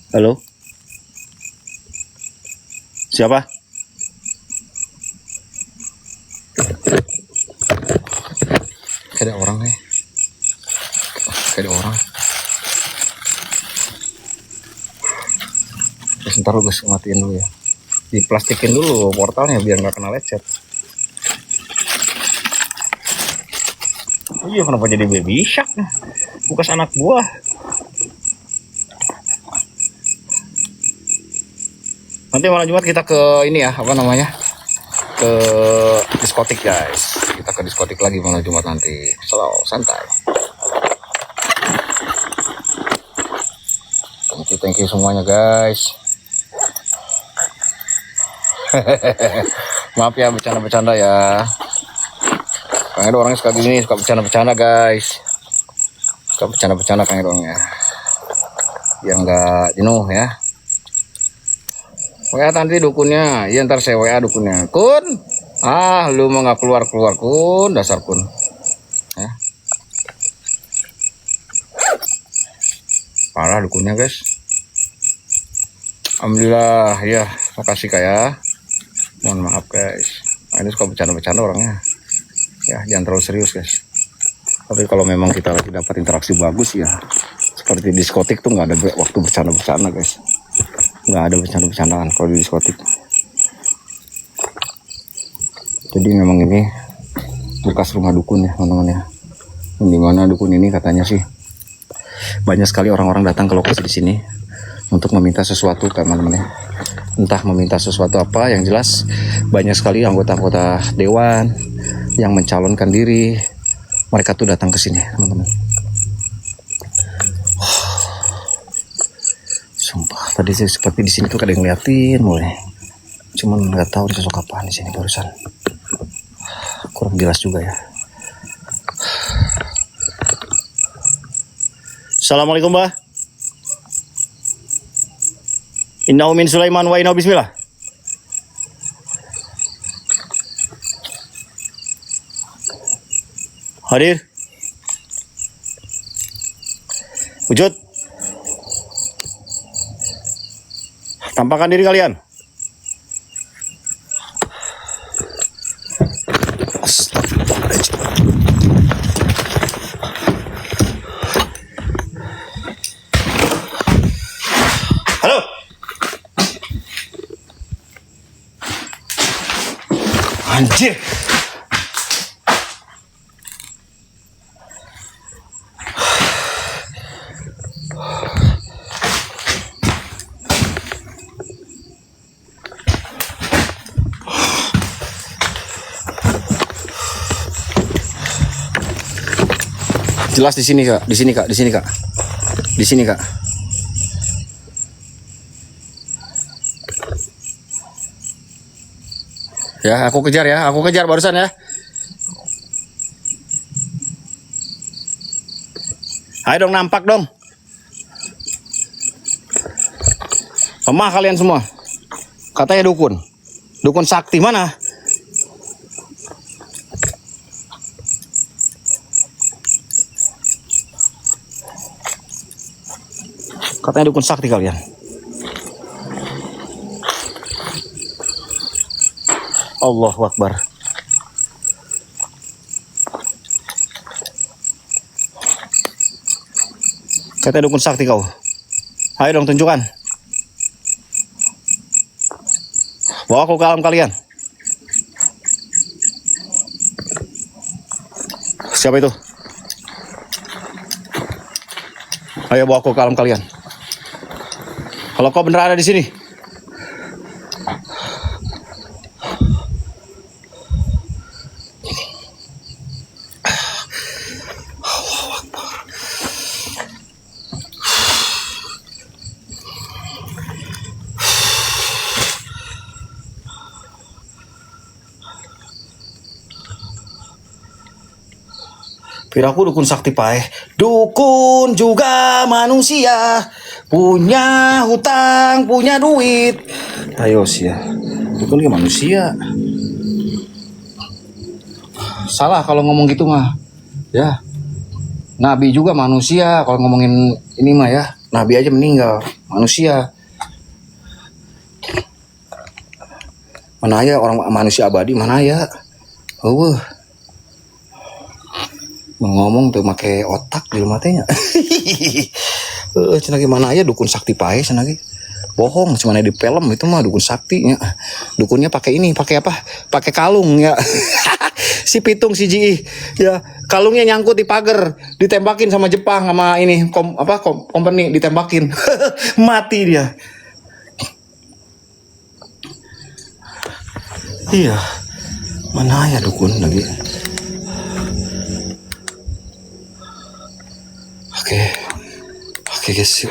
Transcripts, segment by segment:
Halo? Siapa? Kayak ada orang nih. Kayak ada orang. Ya, sebentar lu guys, matiin dulu ya. Diplastikin dulu portalnya biar nggak kena lecet. Iya, kenapa jadi baby shark? Bekas anak buah. Nanti malam Jumat kita ke ini ya, apa namanya? Ke diskotik guys. Kita ke diskotik lagi malam Jumat nanti. Slow, santai. Thank you semuanya guys. Maaf ya bercanda-bercanda ya. Kayaknya ada orangnya suka gini, suka bercanda-bercanda guys. Suka bercanda-bercanda kayaknya orangnya. Yang nggak jenuh ya. WA nanti dukunnya, iya ntar saya WA dukunnya. Kun, lu mau nggak keluar kun, dasar kun. Ya. Parah dukunnya guys. Alhamdulillah, ya makasih kak ya. Mohon maaf guys. Nah, ini suka bercanda-bercanda orangnya. Ya jangan terlalu serius guys. Tapi kalau memang kita lagi dapat interaksi bagus ya, seperti diskotik tuh nggak ada waktu bercanda-bercanda guys. Nggak ada bercanda-bercandaan kalau di diskotik. Jadi memang ini bekas rumah dukun ya teman-teman ya. Dimana dukun ini katanya sih banyak sekali orang-orang datang ke lokasi di sini untuk meminta sesuatu teman-teman ya. Entah meminta sesuatu apa, yang jelas banyak sekali anggota-anggota dewan yang mencalonkan diri. Mereka tuh datang ke sini teman-teman. Sumpah, tadi sih seperti di sini tuh ada yang ngeliatin mulai. Cuman nggak tahu sosok apaan di sini barusan. Kurang jelas juga ya. Assalamualaikum, Mbah. Innahu min Sulaiman wa innahu bismillah. Hadir. Wujud. Tampakkan diri kalian. Halo. Anjir. Jelas di sini kak, di sini kak, di sini kak, di sini kak. Ya, aku kejar barusan ya. Ayo dong, nampak dong. Lemah kalian semua. Katanya dukun. Dukun sakti mana? Katanya dukun sakti kalian. Allahu Akbar. Katanya dukun sakti kau. Ayo dong tunjukkan. Bawa aku ke alam kalian. Siapa itu? Ayo bawa aku ke alam kalian. Kalau kau benar ada di sini. Piraku dukun sakti pae. Dukun juga manusia. Punya hutang, punya duit. Ayo sih ya. Dukun juga manusia. Salah kalau ngomong gitu mah. Ya. Nabi juga manusia kalau ngomongin ini mah ya. Nabi aja meninggal, manusia. Mana ya orang manusia abadi, mana ya? Ngomong tuh pakai otak di matanya. Cenah gimana ya dukun sakti pae cenah ge. Bohong, cuma di film itu mah dukun sakti nya. Dukunnya pakai ini, pakai apa? Pakai kalung ya. Si pitung si Ji ya, kalungnya nyangkut di pagar, ditembakin sama Jepang sama ini company ditembakin. Mati dia. Iya, mana ya dukun lagi? Oke guys,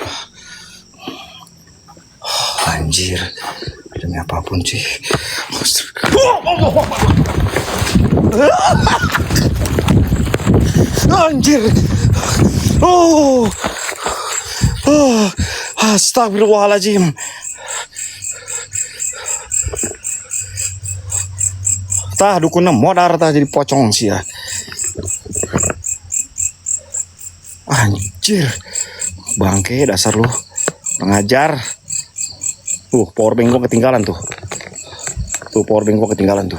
anjir, demi apapun sih. Anjir, astagfirullahaladzim. Tah dukunnya modar tah jadi pocong sih ya. Anjir, bangke dasar lu pengajar. Power bank gua ketinggalan tuh. Power bank gua ketinggalan tuh.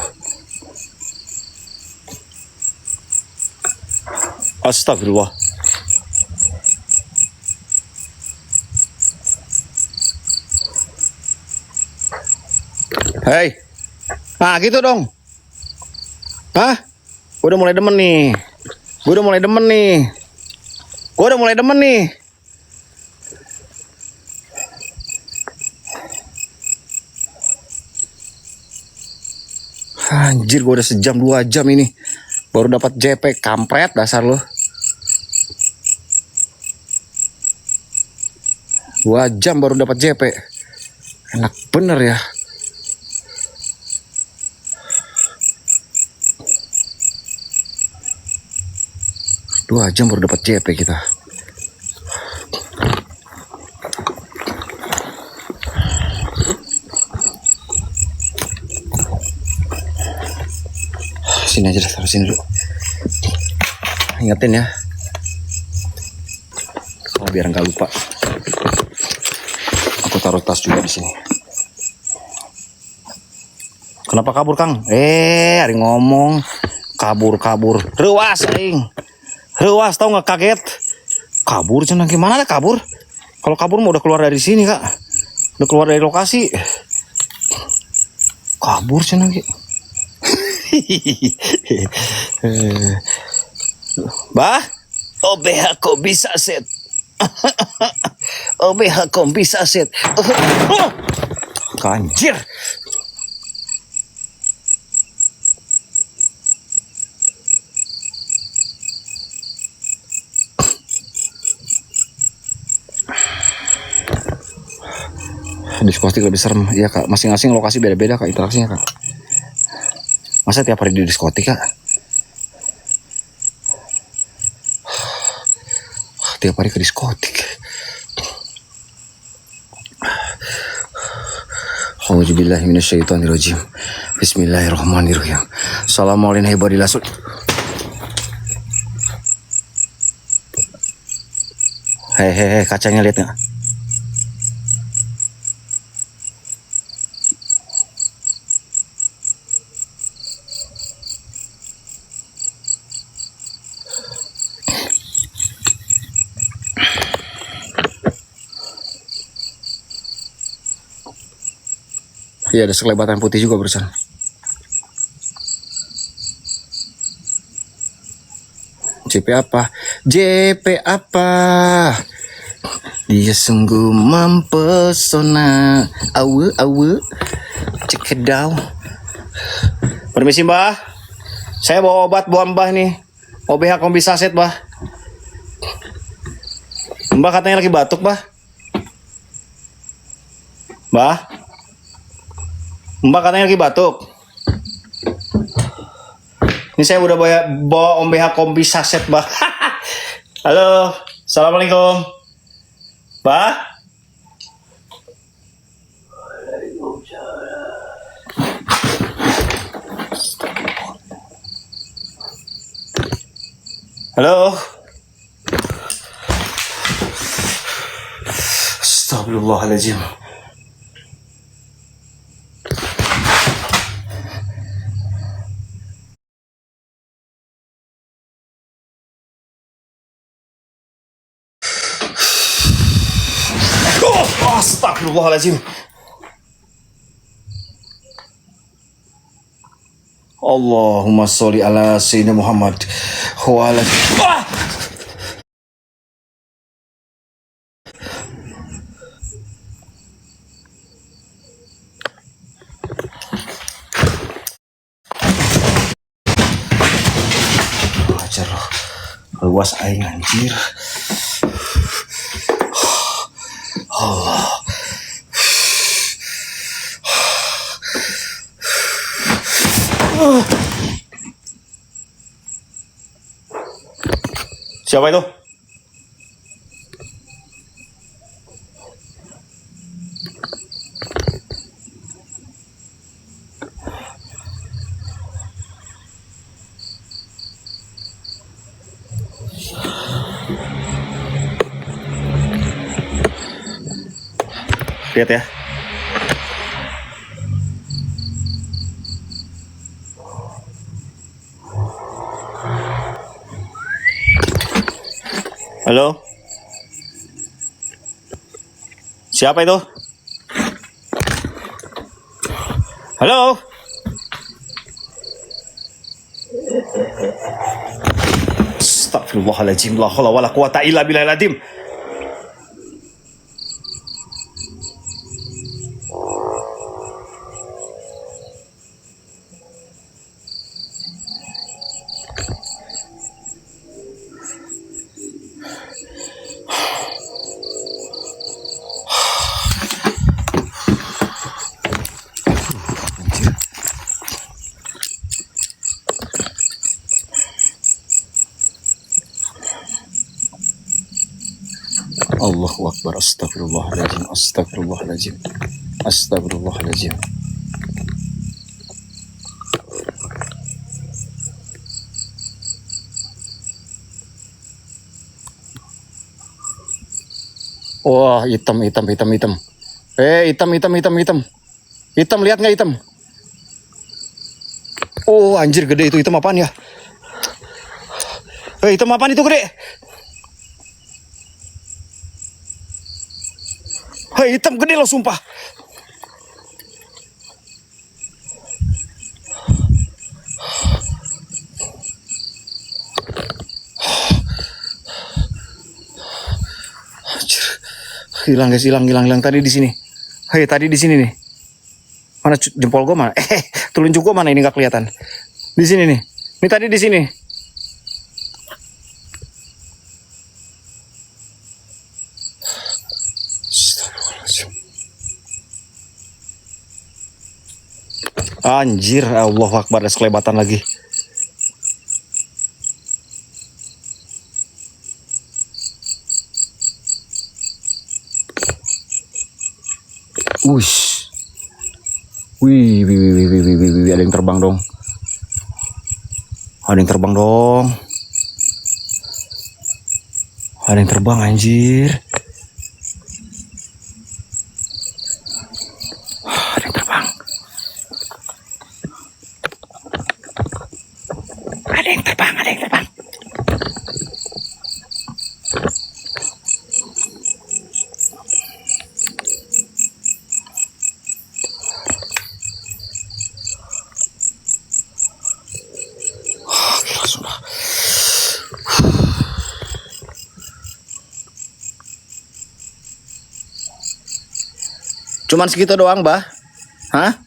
Astagfirullah. Hei, nah gitu dong. Hah? Gue udah mulai demen nih. Anjir, gue udah sejam 2 jam ini baru dapat JP, kampret dasar lo. 2 jam baru dapat JP. Enak bener ya. Dua jam baru dapat JP kita. Sini aja, taruh sini dulu. Ingatin ya. Oh, biar nggak lupa. Aku taruh tas juga di sini. Kenapa kabur, Kang? Hari ngomong kabur. Rewas aing. Rewas, tau nggak, kaget. Kabur cenah gimana kabur? Kalau kabur mau udah keluar dari sini, Kak. Udah keluar dari lokasi. Kabur cenah gitu. Bah, OBH kok bisa set? OBH kok bisa set? Kanjir. Diskotik lebih serem ya Kak, masing-masing lokasi beda-beda Kak interaksinya Kak. Masa tiap hari di diskotik Kak? Tiap hari ke diskotik. Auzubillahi minasyaitonirrajim. Bismillahirrahmanirrahim. Assalamualaikum warahmatullahi wabarakatuh. Hehehe, kacanya lihat nggak? Iya, ada sekelebatan putih juga barusan. JP apa? JP apa? Dia sungguh mempesona. Awe. Check it down. Permisi Mbah. Saya bawa obat buat Mbah nih. OBH Kombisaset Mbah. Mbah katanya lagi batuk Mbah. Mbak katanya lagi batuk. Ini saya udah bawa OBH Kombisaset, Mbak. Halo, assalamualaikum, Mbak. Halo. Astagfirullahaladzim. Astagfirullahaladzim. Allahumma sholli ala sayyidina Muhammad wa ala ajar loh. Luas aing anjir. Allah. Siapa itu? Lihat ya. Halo? Siapa itu? Halo? Astagfirullahaladzim. La haula wala quwata illa billahil azim. Allahu Akbar. Astagfirullahaladzim. Astagfirullahaladzim. Astagfirullahaladzim. Wah, hitam. Hitam, hitam. Hitam, lihat nggak hitam? Oh, anjir gede itu. Hitam apaan ya? Hitam apaan itu gede? Hitam gede loh sumpah. Hilang guys, hilang tadi di sini. Tadi di sini nih. Mana jempol gua mana? Telunjuk gua mana ini nggak kelihatan. Di sini nih. Ini tadi di sini. Anjir, Allahu Akbar, ada sekelebatan lagi. Wush. Wih, ada yang terbang dong. Ada yang terbang dong. Ada yang terbang anjir. Ada yang terbang. Ada yang terbang. Cuman segitu doang, Bah? Hah?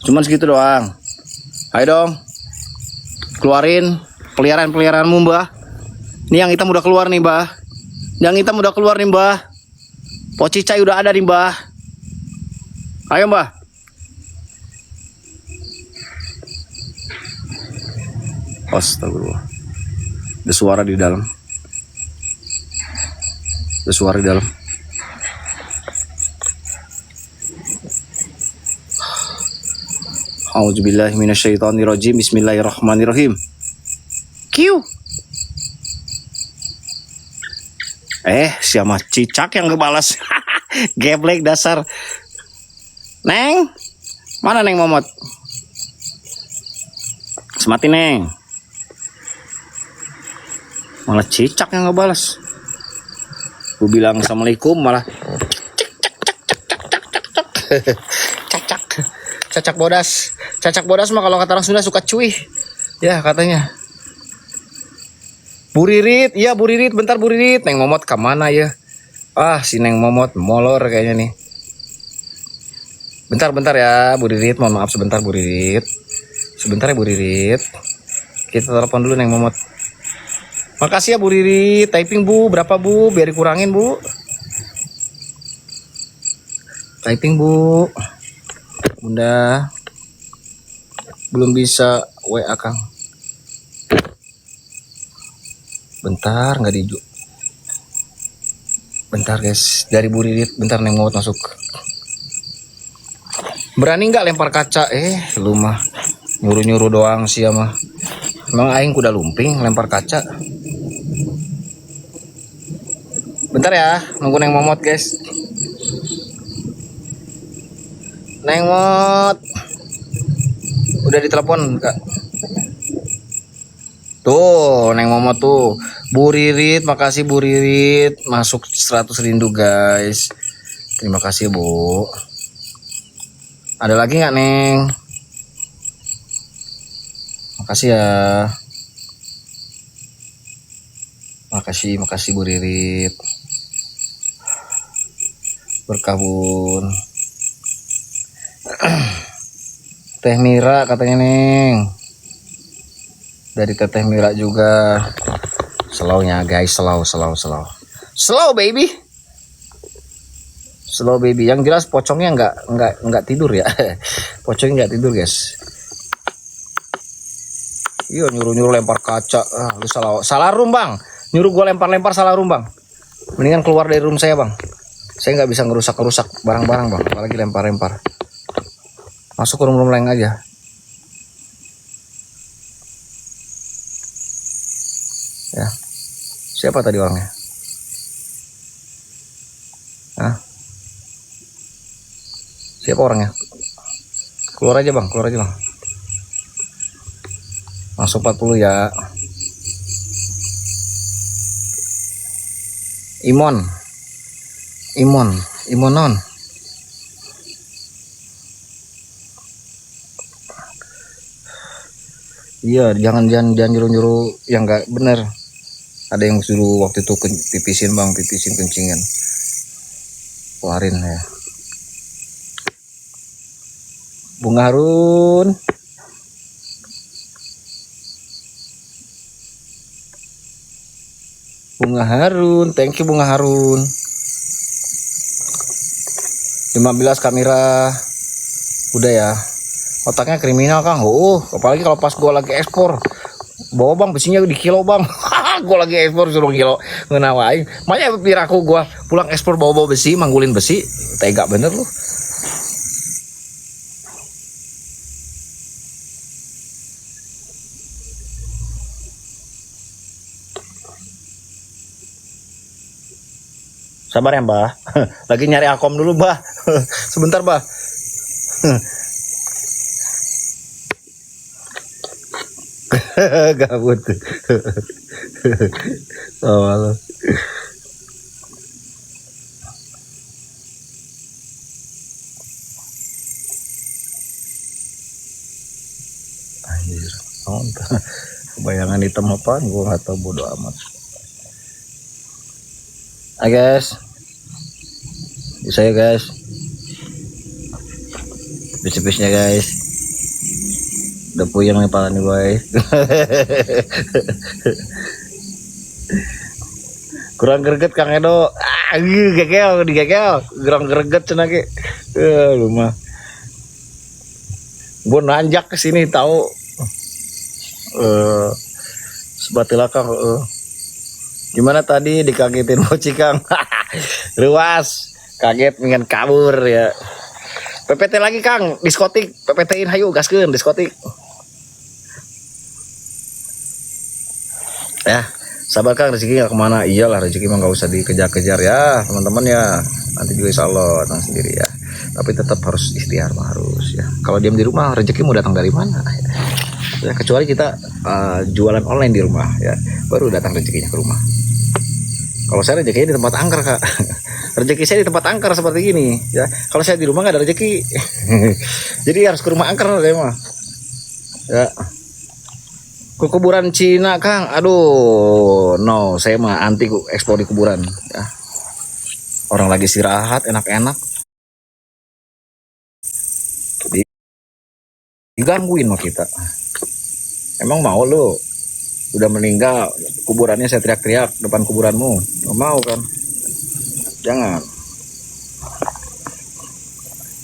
Cuman segitu doang. Ayo dong. Keluarin peliharaan-peliharaanmu, Mbah. Ini yang hitam udah keluar nih, Mbah. Yang hitam udah keluar nih, Mbah. Pocicai udah ada nih, Mbah. Ayo, Mbah. Astagfirullah. Ada suara di dalam. A'udzubillahi minasyaitonirrajim. Bismillahirrahmanirrahim. Kiu. Siapa cicak yang ngebalas? Geblek dasar. Neng, mana Neng Momot? Semati Neng. Malah cicak yang ngebalas. Gue bilang assalamualaikum malah cacak bodas. Cacak bodas mah kalau kata orang Sunda suka cuy. Ya katanya. Buririt, iya Buririt, bentar Buririt. Neng Momot kemana ya? Ah si Neng Momot molor kayaknya nih. Bentar ya Buririt, mohon maaf sebentar Buririt. Sebentar ya Buririt. Kita telepon dulu Neng Momot. Makasih ya Bu Riri, typing Bu, berapa Bu? Biar dikurangin Bu. Typing Bu. Bunda. Belum bisa WA Kang. Bentar nggak di. Bentar guys, dari Bu Riri, bentar Neng Momot masuk. Berani nggak lempar kaca? Lu mah nyuruh-nyuruh doang sih mah. Emang aing kuda lumping lempar kaca. Bentar ya, nunggu Neng Momot guys. Neng Momot. Udah ditelepon Kak. Tuh, Neng Momot tuh. Bu Ririt, makasih Bu Ririt. Masuk 100 rindu guys. Terima kasih Bu. Ada lagi nggak Neng? Makasih ya. Makasih Bu Ririt. Berkabun. Teh Mira katanya Neng. Dari Teteh Mira juga. Slownya guys, slow. Slow baby. Slow baby. Yang jelas pocongnya nggak tidur ya. Pocongnya nggak tidur guys. Iya nyuruh lempar kaca. Lu salah room bang. Nyuruh gua lempar salah room bang. Mendingan keluar dari room saya bang. Saya nggak bisa ngerusak barang-barang bang. Apalagi lempar. Masuk ke room lain aja. Ya. Siapa tadi orangnya? Hah? Siapa orangnya? Keluar aja bang. Langsung 40 ya. Imonon. Iya, jangan nyuruh yang nggak bener. Ada yang suruh waktu itu pipisin kencingan. Keluarin ya. Bunga Harun, thank you Bunga Harun. 15 kamera. Udah ya. Otaknya kriminal Kang. Apalagi kalau pas gua lagi ekspor. Bawa bang besinya di kilo bang. Gua lagi ekspor suruh kilo ngenawain. Makanya piraku gua pulang ekspor bawa besi, manggulin besi. Tega bener lu. Sabar ya Mbah. Lagi nyari akom dulu Mbah. Sebentar Mbah. Gabut. Oh, malu. Anjir. Bayangan hitam apaan? Gue nggak tahu, bodo amat. Guys. Bisa ya guys. Bis-bisnya guys. Udah puyeng nih pala nih boy. Kurang greget Kang Edo. Gekel. Kurang greget cenah ge. Lu mah. Gua nanjak ke sini tahu. Sebatilah Kang. Gimana tadi dikagetin Moci Kang? Luas. Kaget pengen kabur ya. PPT lagi Kang, diskotik. PPT-in hayu gaskeun diskotik. Ya, Sabar Kang, rezeki nggak kemana. Iyalah, rezeki mah nggak usah dikejar-kejar ya teman-teman ya. Nanti juga insya Allah datang sendiri ya. Tapi tetap harus ikhtiar mah harus ya. Kalau diam di rumah rezeki mau datang dari mana? Ya, kecuali kita jualan online di rumah ya, baru datang rezekinya ke rumah. Kalau saya rezekinya di tempat angker Kak. Rezeki saya di tempat angker seperti ini ya. Kalau saya di rumah nggak ada rezeki. Jadi harus ke rumah angker saya mah. Ya. Ke kuburan Cina Kang, aduh, no, saya mah anti ekspor di kuburan. Ya. Orang lagi istirahat, enak-enak, digangguin sama kita. Emang mau lu? Udah meninggal, kuburannya saya teriak-teriak depan kuburanmu, nggak mau kan? Jangan.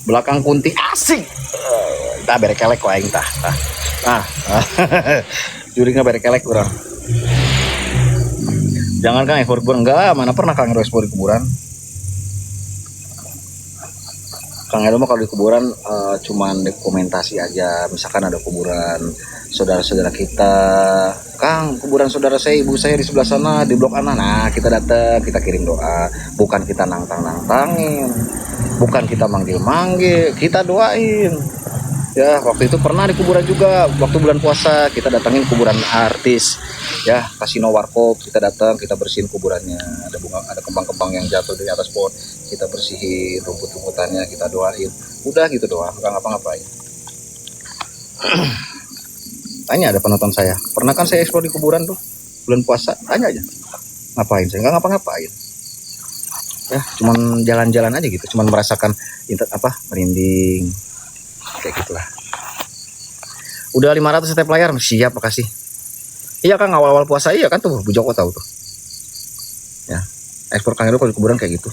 Belakang kunti asik. Tah berekelek wae tah. Juri nggak berekelek kurang. Jangan Kang ekspor kuburan, enggak, mana pernah Kang ekspor di kuburan. Kang Edo mah kalau di kuburan cuman dokumentasi aja. Misalkan ada kuburan saudara-saudara kita, Kang, kuburan saudara saya, ibu saya di sebelah sana di blok A. Nah, kita datang, kita kirim doa, bukan kita nantang-nantangin, bukan kita manggil-manggil, kita doain. Ya, waktu itu pernah di kuburan juga, waktu bulan puasa kita datangin kuburan artis, ya, Kasino Warkop, kita datang, kita bersihin kuburannya, ada bunga, ada kembang-kembang yang jatuh dari atas pohon, kita bersihin rumput-rumputannya, kita doain, udah gitu doang, nggak ngapa-ngapain. Tanya ada penonton saya, pernah kan saya eksplor di kuburan tuh bulan puasa, tanya aja, ngapain saya, nggak ngapa-ngapain, ya, cuman jalan-jalan aja gitu, cuman merasakan merinding. Kayak gitulah. Udah 500 step layar, siap, makasih. Iya Kang, awal-awal puasa iya kan tuh, Bu Joko tahu tuh. Ya, ekspor Kang Edo kalau di kuburan kayak gitu.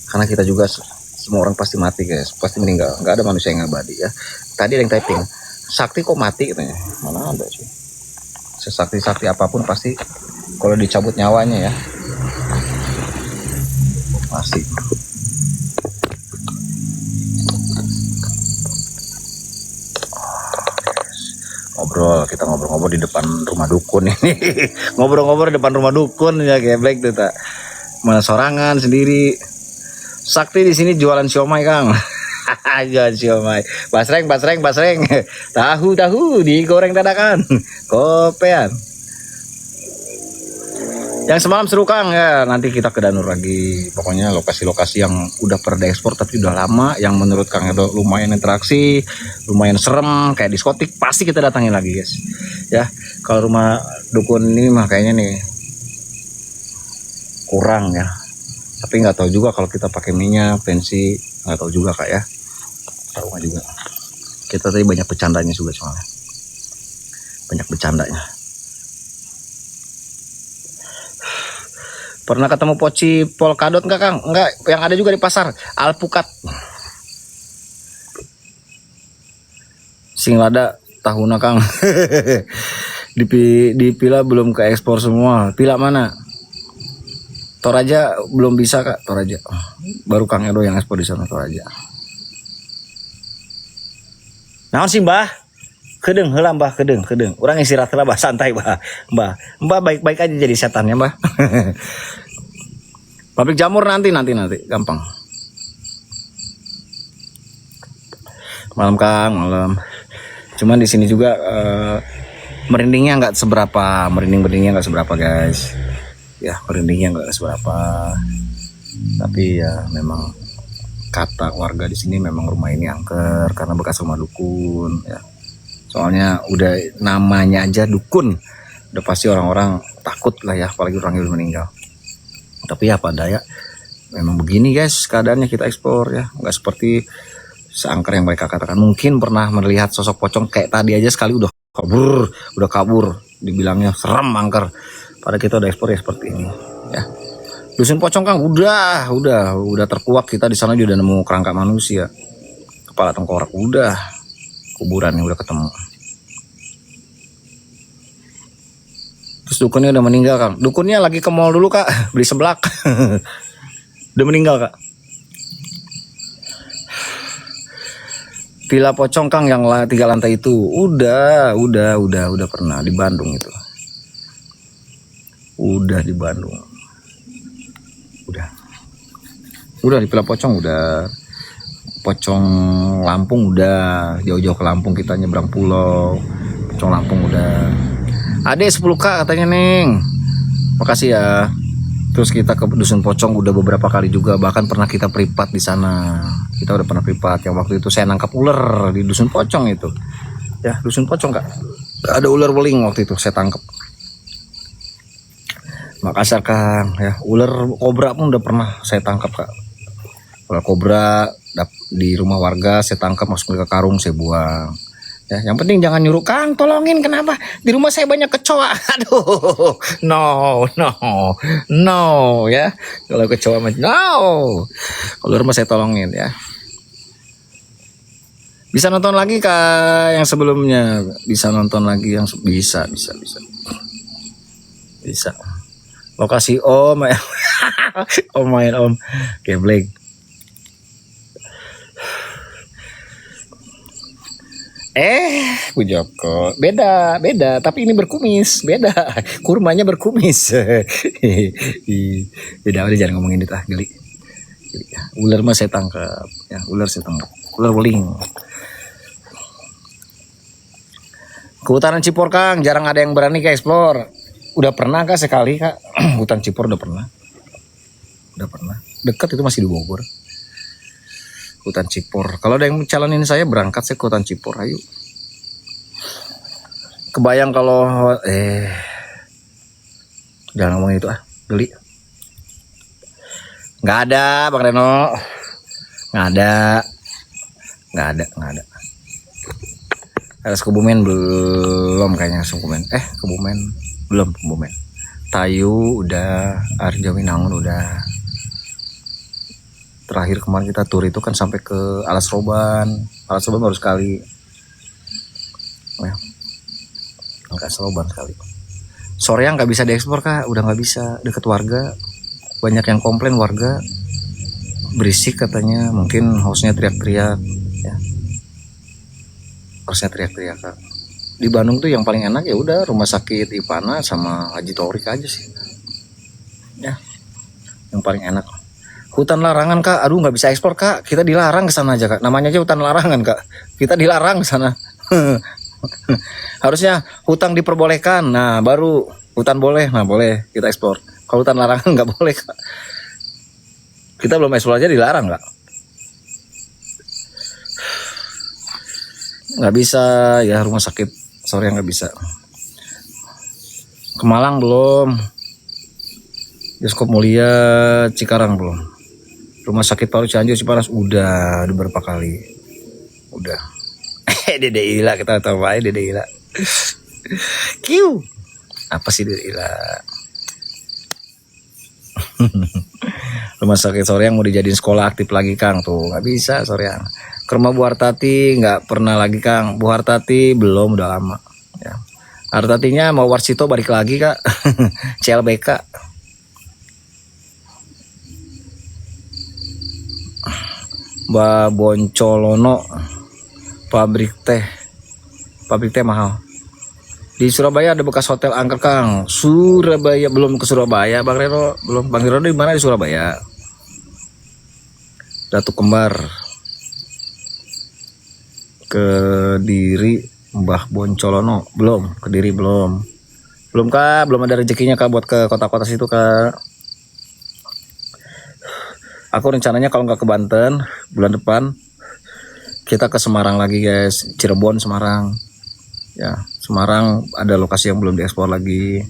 Karena kita juga semua orang pasti mati guys, pasti meninggal. Nggak ada manusia yang abadi ya. Tadi ada yang typing, sakti kok mati katanya. Mana ada sih? Sesakti-sakti apapun pasti kalau dicabut nyawanya ya. Pasti. Kita ngobrol di depan rumah dukun ini. Ngobrol-ngobrol di depan rumah dukun ya, geblek tuh tak. Mana sorangan sendiri. Sakti di sini jualan siomay Kang. Jualan siomay. Basreng. Tahu digoreng dadakan. Kopean. Yang semalam seru Kang ya, nanti kita ke Danur lagi. Pokoknya lokasi-lokasi yang udah pernah diekspor tapi udah lama, yang menurut Kang Edo lumayan interaksi, lumayan serem kayak diskotik, pasti kita datangin lagi guys. Ya, kalau rumah dukun ini mah kayaknya nih kurang ya. Tapi nggak tahu juga kalau kita pakai minyak, pensi, nggak tahu juga Kak ya. Tahu nggak juga. Kita tadi banyak bercandanya juga soalnya. Banyak bercandanya. Pernah ketemu poci polkadot nggak Kang? Enggak, yang ada juga di pasar alpukat. Sing lada tahuna Kang. di pila belum ke ekspor semua. Pila mana? Toraja belum bisa Kak, Toraja. Baru Kang Edo yang ekspor di sana Toraja. Naon sih Mbah? Kedeng heula Mbah, kedeng. Urang istirahat heula Mbah, santai Mbah. Mbah baik-baik aja jadi setannya Mbah. Pabrik jamur nanti gampang. Malam Kang, malam. Cuman di sini juga merindingnya nggak seberapa, merindingnya nggak seberapa guys. Ya, merindingnya nggak seberapa. Tapi ya memang kata warga di sini memang rumah ini angker karena bekas rumah dukun ya. Soalnya udah namanya aja dukun, udah pasti orang-orang takut lah ya, apalagi orang yang udah meninggal. Tapi ya pada ya memang begini guys keadaannya kita ekspor ya, nggak seperti seangker yang mereka katakan. Mungkin pernah melihat sosok pocong kayak tadi aja sekali udah kabur, dibilangnya serem angker. Pada kita udah ekspor ya seperti ini ya. Dusun pocong Kang udah terkuak, kita di sana juga udah nemu kerangka manusia, kepala tengkorak udah, kuburannya udah ketemu. Terus dukunnya udah meninggal Kang. Dukunnya lagi ke mall dulu Kak, beli seblak. Udah meninggal Kak. Villa Pocong Kang yang 3 lantai itu. Udah pernah di Bandung itu. Udah di Bandung. Udah di Villa Pocong udah. Pocong Lampung udah. Jauh-jauh ke Lampung kita nyebrang pulau. Pocong Lampung udah. Adek 10K katanya Neng. Makasih ya. Terus kita ke Dusun Pocong udah beberapa kali juga, bahkan pernah kita pripat di sana. Kita udah pernah pripat yang waktu itu saya nangkap ular di Dusun Pocong itu. Ya, Dusun Pocong Kak. Ada ular weling waktu itu saya tangkap. Makassar Kang, ya. Ular kobra pun udah pernah saya tangkap Kak. Ular kobra di rumah warga saya tangkap, masukin ke karung saya buang. Ya, yang penting jangan nyuruh Kang tolongin, kenapa di rumah saya banyak kecoa. Aduh, no ya. Kalau kecoa mah no. Kalau rumah saya tolongin ya. Bisa nonton lagi Kak yang sebelumnya, bisa nonton lagi yang bisa. Lokasi Om. Om main Om. Geblek. Bu Joko, beda, tapi ini berkumis, beda, kurmanya berkumis. Beda, udah jangan ngomongin itu geli. Ular mah saya tangkap, ya, ular weling. Kehutanan Cipor Kang, jarang ada yang berani ke explore. Udah pernah Kak sekali Kak, hutan Cipor udah pernah. Dekat itu masih di Bogor. Hutan Cipor. Kalau ada yang calonin saya berangkat saya ke hutan Cipor, ayo. Kebayang kalau jangan ngomongin itu geli. Nggak ada Bang Reno. Nggak ada. Atas Kebumen belum kayaknya Kebumen. Kebumen. Tayu udah, Arjawinangun udah. Terakhir kemarin kita tur itu kan sampai ke Alas Roban baru sekali. Ya. Alas Roban sekali. Soreang nggak bisa diekspor Kak, udah nggak bisa, deket warga. Banyak yang komplain warga, berisik katanya, mungkin hostnya teriak-teriak. Ya. Hostnya teriak-teriak Kak. Di Bandung tuh yang paling enak ya udah rumah sakit Ipana sama Haji Torik aja sih. Ya, yang paling enak. Hutan larangan Kak, aduh nggak bisa ekspor Kak, kita dilarang ke sana aja Kak, namanya aja hutan larangan Kak, kita dilarang ke sana. Harusnya hutan diperbolehkan, nah baru hutan boleh, nah boleh kita ekspor. Kalau hutan larangan nggak boleh Kak, kita belum ekspor aja dilarang Kak. Nggak bisa ya, rumah sakit sore nggak bisa. Ke Malang belum, Bioskop Mulia Cikarang belum. Rumah sakit Paru Cianjur Cipanas udah beberapa kali. Udah. Dede Ila kita tahu aja Dede Ila. Kiu. Apa sih Dede Ila? Rumah sakit Soreang mau dijadiin sekolah aktif lagi Kang tuh. Nggak bisa Soreang. Ke rumah Bu Hartati nggak pernah lagi Kang. Bu Hartati belum, udah lama. Ya. Hartatinya mau Warsito balik lagi Kak. CLBK. Mbak Boncolono, pabrik teh mahal. Di Surabaya ada bekas hotel angker Kang. Surabaya belum ke Surabaya Bang Reno, belum. Bang Reno di mana di Surabaya? Datuk Kembar. Kediri Mbah Boncolono belum, Kediri belum Kak, belum ada rezekinya Kak buat ke kota-kota situ Kak. Aku rencananya kalau nggak ke Banten bulan depan kita ke Semarang lagi guys, Cirebon, Semarang. Ya, Semarang ada lokasi yang belum diekspor lagi.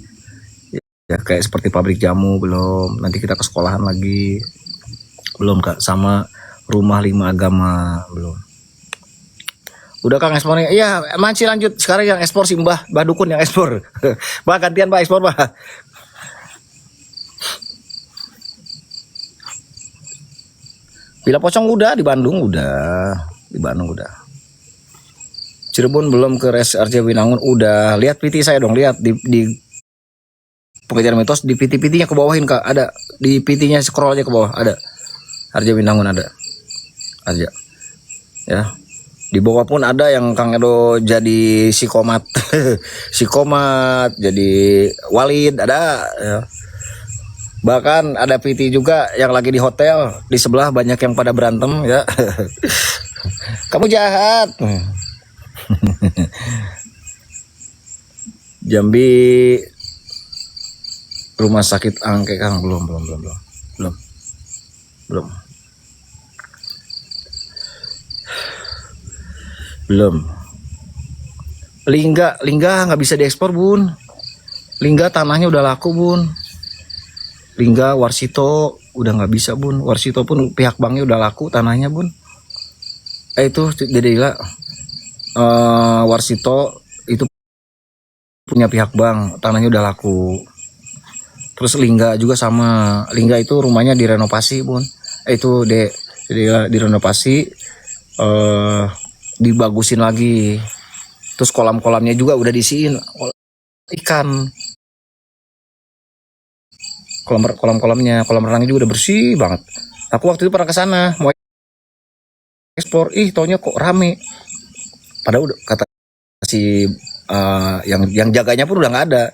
Ya kayak seperti pabrik jamu belum. Nanti kita ke sekolahan lagi. Belum Kak, sama rumah 5 agama belum. Udah Kang ekspornya. Iya, masih lanjut. Sekarang yang ekspor si Mbah Dukun yang ekspor. Mbah gantian Mbah ekspor Mbah. Villa Pocong udah, di Bandung udah. Cirebon belum, ke Res Arjawinangun udah. Lihat PT saya dong, lihat di Pengejar Mitos di PT-PT-nya ke bawahin Kak, ada. Di PT-nya scroll aja ke bawah, ada. Arjawinangun ada. Aja. Ya. Di bawah pun ada yang Kang Edo jadi psikomat, psikomat, jadi walid ada. Ya. Bahkan ada PT juga yang lagi di hotel, di sebelah banyak yang pada berantem ya. Kamu jahat. Jambi rumah sakit angke Kang belum. Lingga nggak bisa diekspor Bun. Lingga tanahnya udah laku Bun. Lingga Warsito udah nggak bisa Bun. Warsito pun pihak banknya udah laku tanahnya Bun. Itu jadi Warsito itu punya pihak bank, tanahnya udah laku. Terus Lingga juga sama. Lingga itu rumahnya direnovasi Bun. Itu jadi direnovasi, dibagusin lagi. Terus kolam-kolamnya juga udah diisiin ikan. Kolam-kolamnya, kolam renangnya juga udah bersih banget. Aku waktu itu pernah ke sana mau ekspor, taunya kok rame. Padahal udah kata si yang jaganya pun udah nggak ada,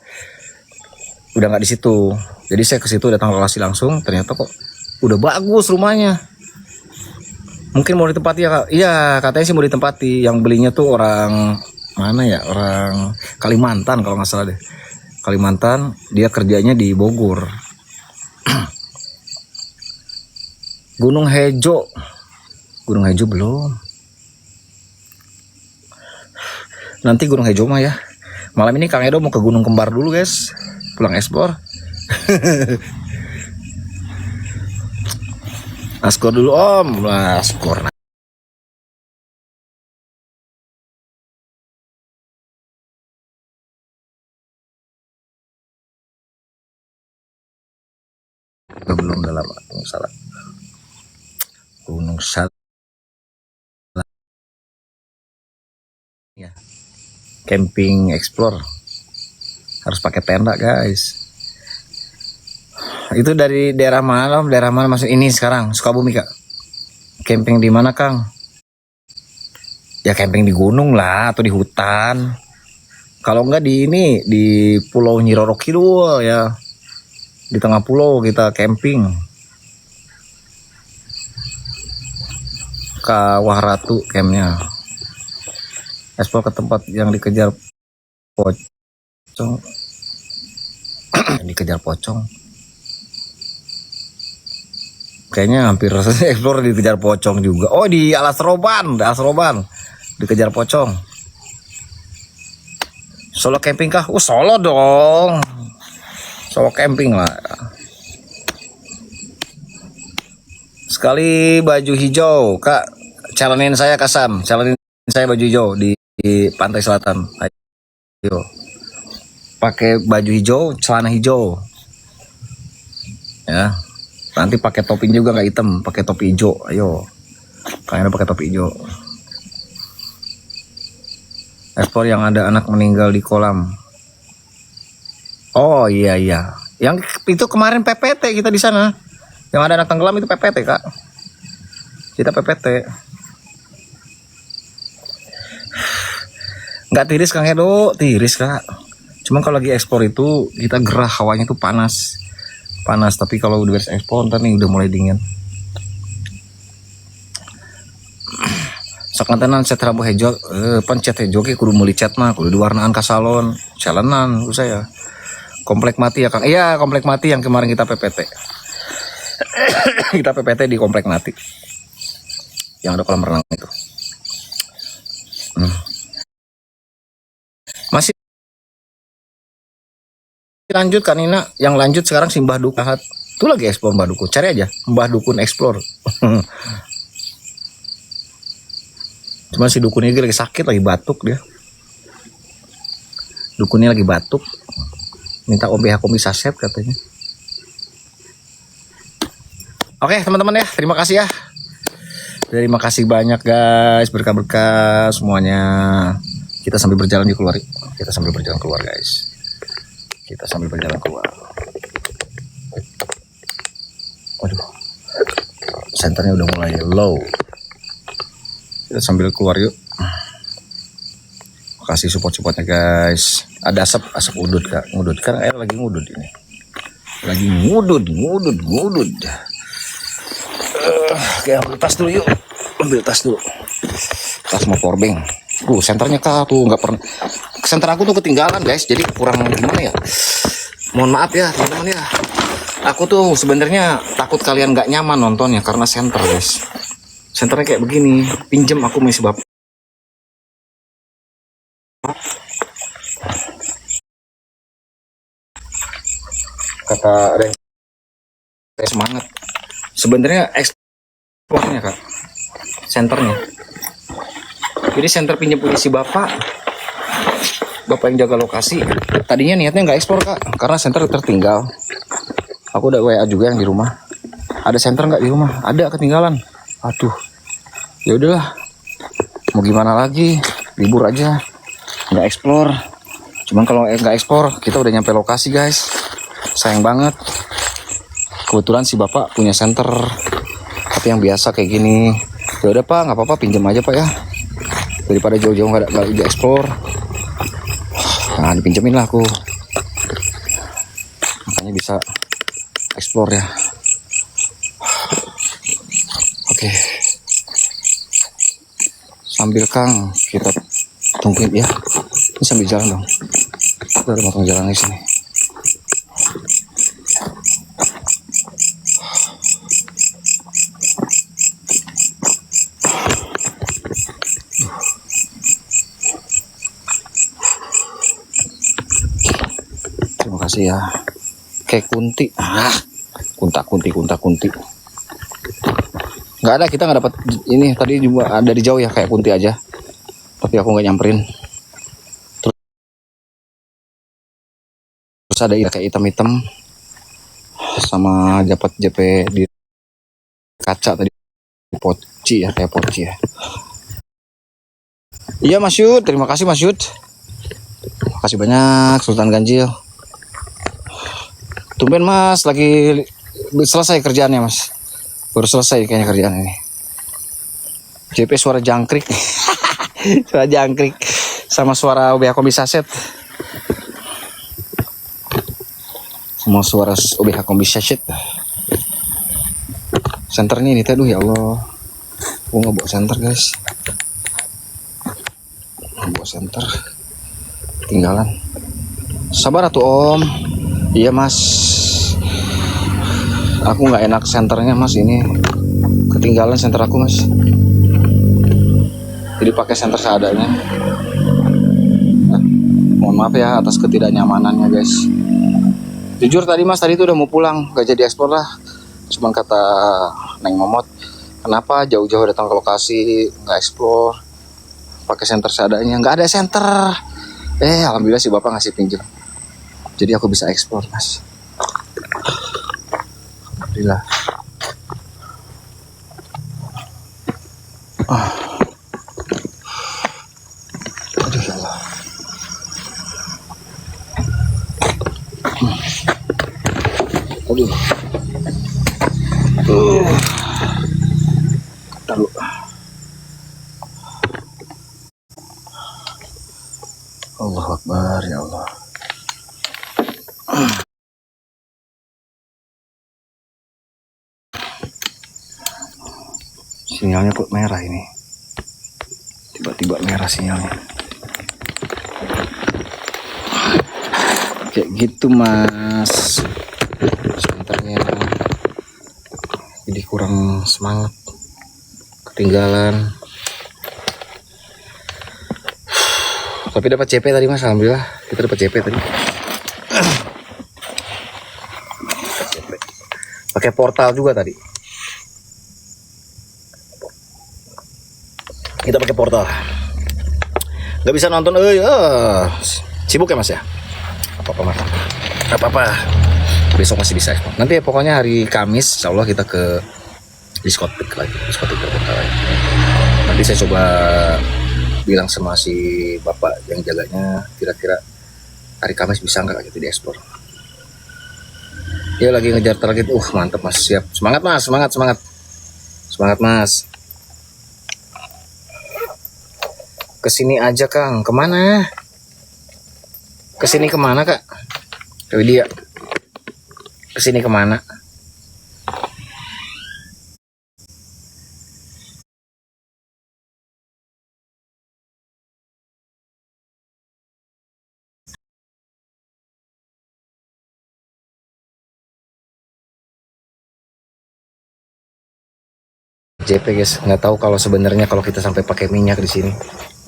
udah nggak di situ. Jadi saya ke situ datang lokasi langsung, ternyata kok udah bagus rumahnya. Mungkin mau ditempati ya Kak? Iya katanya sih mau ditempati. Yang belinya tuh orang mana ya? Orang Kalimantan kalau nggak salah deh. Kalimantan, dia kerjanya di Bogor. Gunung Hejo belum. Nanti Gunung Hejo mah ya. Malam ini Kang Edo mau ke Gunung Kembar dulu guys. Pulang ekspor. Askor dulu Om. Askor. Belum dalam salah. Gunung Sat. Ya. Camping explore. Harus pakai tenda guys. Itu dari daerah mana masuk ini sekarang? Sukabumi Kak. Camping di mana Kang? Ya camping di gunung lah atau di hutan. Kalau enggak di ini di Pulau Nyi Roro Kidul ya. Di tengah pulau kita camping. Kawah Ratu campnya. Ekspor ke tempat yang dikejar pocong. Dikejar pocong. Kayaknya hampir eksplor dikejar pocong juga. Oh di Alas Roban dikejar pocong. Solo camping kah? Solo dong. Solo camping lah. Sekali baju hijau Kak, calonin saya Kasam, calonin saya baju hijau di pantai selatan. Ayo. Pakai baju hijau, celana hijau. Ya. Nanti pakai topi juga nggak hitam, pakai topi hijau. Ayo. Kayaknya pakai topi hijau. Ekspor yang ada anak meninggal di kolam. Oh iya. Yang itu kemarin PPT kita di sana. Yang ada anak tenggelam itu PPT Kak. Kita PPT. Nggak tiris Kang Edo, tiris Kak. Cuman kalau lagi ekspor itu kita gerah, hawanya tuh panas. Tapi kalau udah beres ekspor ntar nih udah mulai dingin. Sakantenan cet rambu hejo, pencet hejo ke kudu meuli cat mah, kudu diwarnaan ka salon, calenan saya. Komplek Mati ya Kang. Iya, Komplek Mati yang kemarin kita PPT. Kita PPT di Komplek Mati. Yang ada kolam renang itu. Masih lanjut kan Nina, yang lanjut sekarang si Mbah Dukun. Itu lagi eksplor Mbah Dukun. Cari aja Mbah Dukun explore. Cuman si Dukun ini lagi sakit, lagi batuk dia. Dukunnya lagi batuk. Minta Om BH Komi Saset katanya. Oke teman-teman ya, terima kasih ya. Terima kasih banyak guys, berkah-berkah semuanya. Kita sambil berjalan keluar. Kita sambil berjalan keluar guys. Kita sambil berjalan keluar. Waduh, senternya udah mulai low. Kita sambil keluar yuk. kasih support-supportnya guys. Ada asap udut kak, ngudut kan air lagi ngudut ini. Lagi ngudut. Oke, ambil tas dulu yuk. Ambil tas dulu. Tas mau powerbank. Senternya kak tuh nggak pernah. Senter aku tuh ketinggalan guys. Jadi kurang gimana ya? Mohon maaf ya teman-teman ya. Aku tuh sebenarnya takut kalian nggak nyaman nontonnya karena senter guys. Senternya kayak begini. Pinjem aku masih bapak. Kata Ren, semangat. Sebenarnya ekspornya kak, senternya. Jadi senter pinjam punya si bapak yang jaga lokasi. Tadinya niatnya nggak ekspor kak, karena senter tertinggal. Aku udah WA juga yang di rumah. Ada senter nggak di rumah? Ada, ketinggalan. Aduh, ya udahlah. Mau gimana lagi? Libur aja, nggak eksplor. Cuman kalau nggak ekspor, kita udah nyampe lokasi guys. Sayang banget. Kebetulan si bapak punya senter, tapi yang biasa kayak gini. Ya udah pak, nggak apa-apa, pinjam aja pak ya. Daripada jauh-jauh nggak dieksplor. Nah, dipinjemin lah aku. Makanya bisa eksplor ya. Oke. Sambil Kang kita tungguin ya. Ini sambil jalan dong. Kita ada potong jalan di sini. Terima kasih ya. Kayak kunti. Kunti. Nggak ada, kita nggak dapat ini. Tadi juga ada di jauh ya, kayak kunti aja. Tapi aku nggak nyamperin. Terus ada kayak hitam-hitam. Sama dapat JP di kaca tadi. Poci ya, kayak poci ya. Iya Mas Yud, terima kasih Mas Yud. Terima kasih banyak Sultan Ganjil. Tumben Mas, lagi selesai kerjaannya Mas. Baru selesai kayaknya kerjaan ini. JP suara jangkrik. Suara jangkrik. Sama suara OBH Kombi Saset. Sama suara OBH Kombi Saset. Senternya ini tuh ya Allah. Aku nggak bawa senter guys. Nggak bawa senter. Tinggalan. Sabar atuh Om. Iya Mas. Aku nggak enak senternya Mas, ini ketinggalan senter aku Mas. Jadi pakai senter seadanya. Nah, mohon maaf ya atas ketidaknyamanannya guys. Jujur tadi Mas, tadi itu udah mau pulang, gak jadi ekspor lah. Cuman kata Neng Momot, kenapa jauh-jauh datang ke lokasi nggak eksplor, pakai senter seadanya. Nggak ada senter. Alhamdulillah si bapak ngasih pinjam. Jadi aku bisa eksplor Mas. Alhamdulillah. Aduh ya Allah. Aduh. Tahu. Allahu Akbar ya Allah. Sinyalnya kok merah ini. Tiba-tiba merah sinyalnya. Kayak gitu Mas. Senternya. Jadi kurang semangat. Ketinggalan. Tapi dapat CP tadi Mas, alhamdulillah. Kita dapat CP tadi. Pakai portal juga tadi. Kita pakai portal. Gak bisa nonton, sibuk ya Mas ya? Apa-apa Mas? Apa-apa. Besok masih bisa. Nanti ya, pokoknya hari Kamis, insya Allah kita ke diskotik lagi. Diskotik terbuka lagi. Nanti saya coba bilang sama si bapak yang jaganya, kira-kira hari Kamis bisa nggak gitu diekspor. Dia lagi ngejar target. Mantap Mas, siap. Semangat Mas, semangat Mas. Kesini aja Kang. Kemana? Kesini kemana Kak? Ke dia. Kesini kemana? JP guys, nggak tahu kalau sebenarnya kalau kita sampai pakai minyak di sini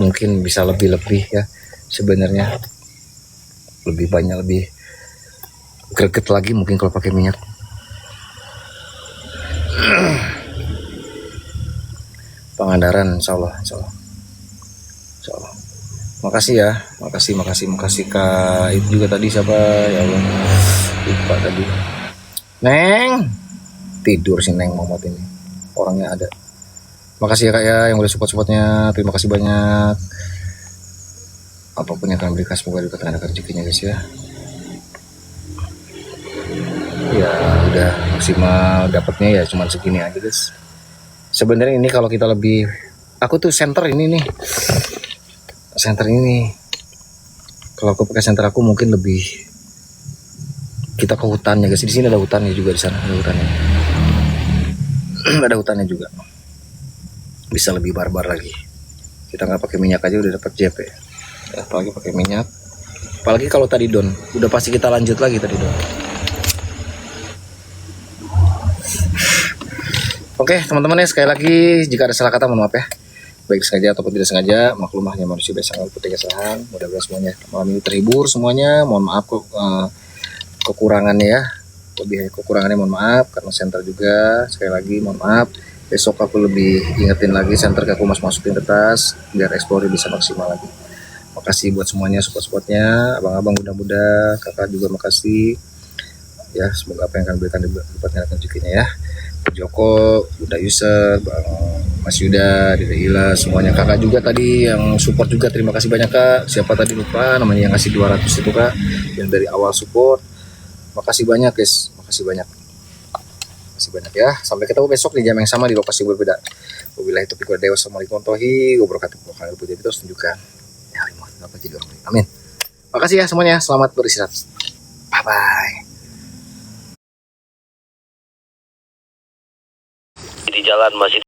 mungkin bisa lebih ya. Sebenarnya lebih banyak, lebih greget lagi mungkin kalau pakai minyak. Pangandaran, insya Allah. Makasih ya, makasih Kak. Itu juga tadi siapa ya Allah, lupa tadi. Neng, tidur si Neng Mamat ini. Orangnya ada. Makasih ya Kak ya yang udah support-supportnya. Terima kasih banyak. Apapun yang kalian berikan semoga dikatakan rezekinya guys ya. Ya udah maksimal dapatnya ya cuman segini aja guys. Sebenarnya ini kalau kita lebih, aku tuh center ini nih. Center ini. Kalau aku pakai center aku mungkin lebih, kita ke hutannya guys. Di sini ada hutannya juga, di sana ada hutannya. Ada hutannya juga. Bisa lebih barbar lagi. Kita nggak pakai minyak aja udah dapat JP. Ya, apalagi pakai minyak. Apalagi kalau tadi don, udah pasti kita lanjut lagi tadi don. Oke teman-teman ya, sekali lagi jika ada salah kata mohon maaf ya. Baik sengaja ataupun tidak sengaja, maklum hanya manusia biasa nggak putih kesalahan. Mudah-mudahan semuanya malam ini terhibur semuanya. Mohon maaf kekurangannya ya. Lebih kekurangannya mohon maaf karena center juga. Sekali lagi mohon maaf. Besok aku lebih ingetin lagi center, aku masukin ke tas biar explore bisa maksimal lagi. Makasih buat semuanya support-supportnya, abang-abang mudah-mudah, kakak juga makasih. Ya semoga apa yang akan berikan dapatnya rezekinya ya. Joko, Bunda Yuser, Bang Mas Yuda, Dede Ila, semuanya kakak juga tadi yang support juga, terima kasih banyak Kak. Siapa tadi lupa namanya yang ngasih 200 itu Kak, yang dari awal support. Makasih banyak guys, makasih banyak ya. Sampai ketemu besok di jam yang sama di lokasi berbeda. Wabillahi taufiq wal hidayah. Wassalamualaikum warahmatullahi wabarakatuh. Kalian puji terus tunjukkan. Ya, apa jadi orang. Amin. Makasih ya semuanya, selamat beristirahat. Bye bye. Di jalan masih